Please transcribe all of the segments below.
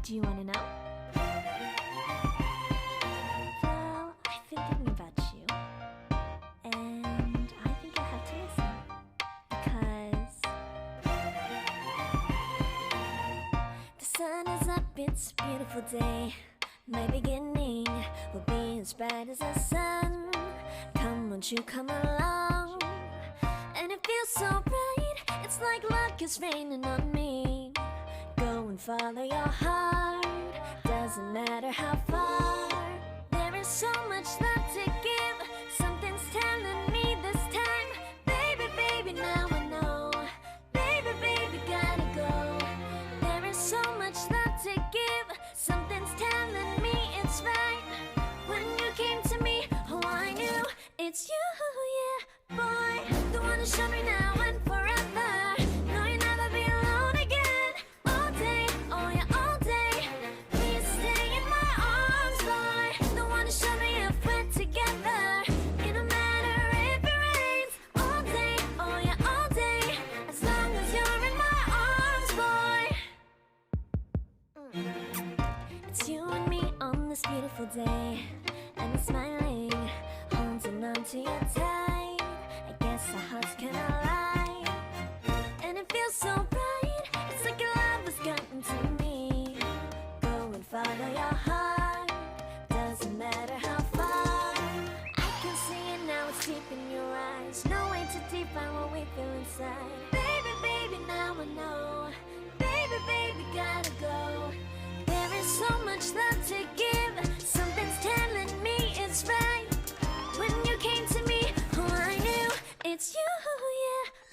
Do you want to know? Well, I've been thinking about you, and I think you'll have to listen, because the sun is up, it's a beautiful day. My beginning will be as bright as the sun. Come, won't you come along? And it feels so bright, it's like luck is raining on me. Go and follow your heart, doesn't matter how far. There is so much love to give, something's telling me this time. Baby, baby, now I know. Baby, baby, gotta go. There is so much love to give, something's telling me it's right. When you came to me, oh I knew it's you, yeah, boy. The one who showed me now and forever. No, you'll never be alone again. All day, oh yeah, all day. Please stay in my arms, boy. The one who showed me if we're together. It don't matter if it rains. All day, oh yeah, all day. As long as you're in my arms, boy. It's you and me on this beautiful day, and it's smiling, holding on to you tight. I guess our hearts can align, and it feels so bright. It's like your love has gotten to me. Go and follow your heart, doesn't matter how far. I can see it now, it's deep in your eyes. No way to define what we feel inside. Baby, baby, now I know. Baby, baby, gotta go. There is so much love to give, something's telling me it's right. When you came to me, oh I knew it's you,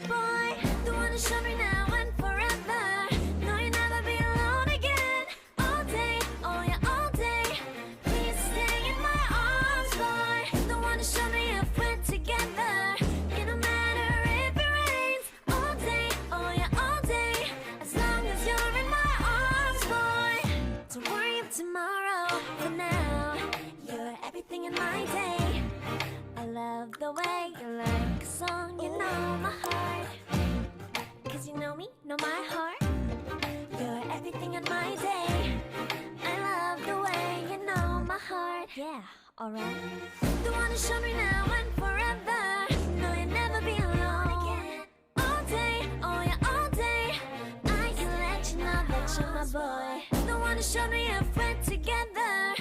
yeah, boy. The one who showed me now and forever. No, you'll never be alone again. All day, oh yeah, all day. Please stay in my arms, boy. The one who showed me if we're together. It don't matter if it rains. All day, oh yeah, all day. As long as you're in my arms, boy. Don't worry of tomorrow, for now you're everything in my day. I love the way you like a song, you know my heart. Cause you know me, know my heart. You're everything in my day. I love the way you know my heart. Yeah, alright. The one who showed me now and forever. No, you'll never be alone again. All day, oh yeah, all day. I can let you know that you're my boy. The one who showed me if we're together.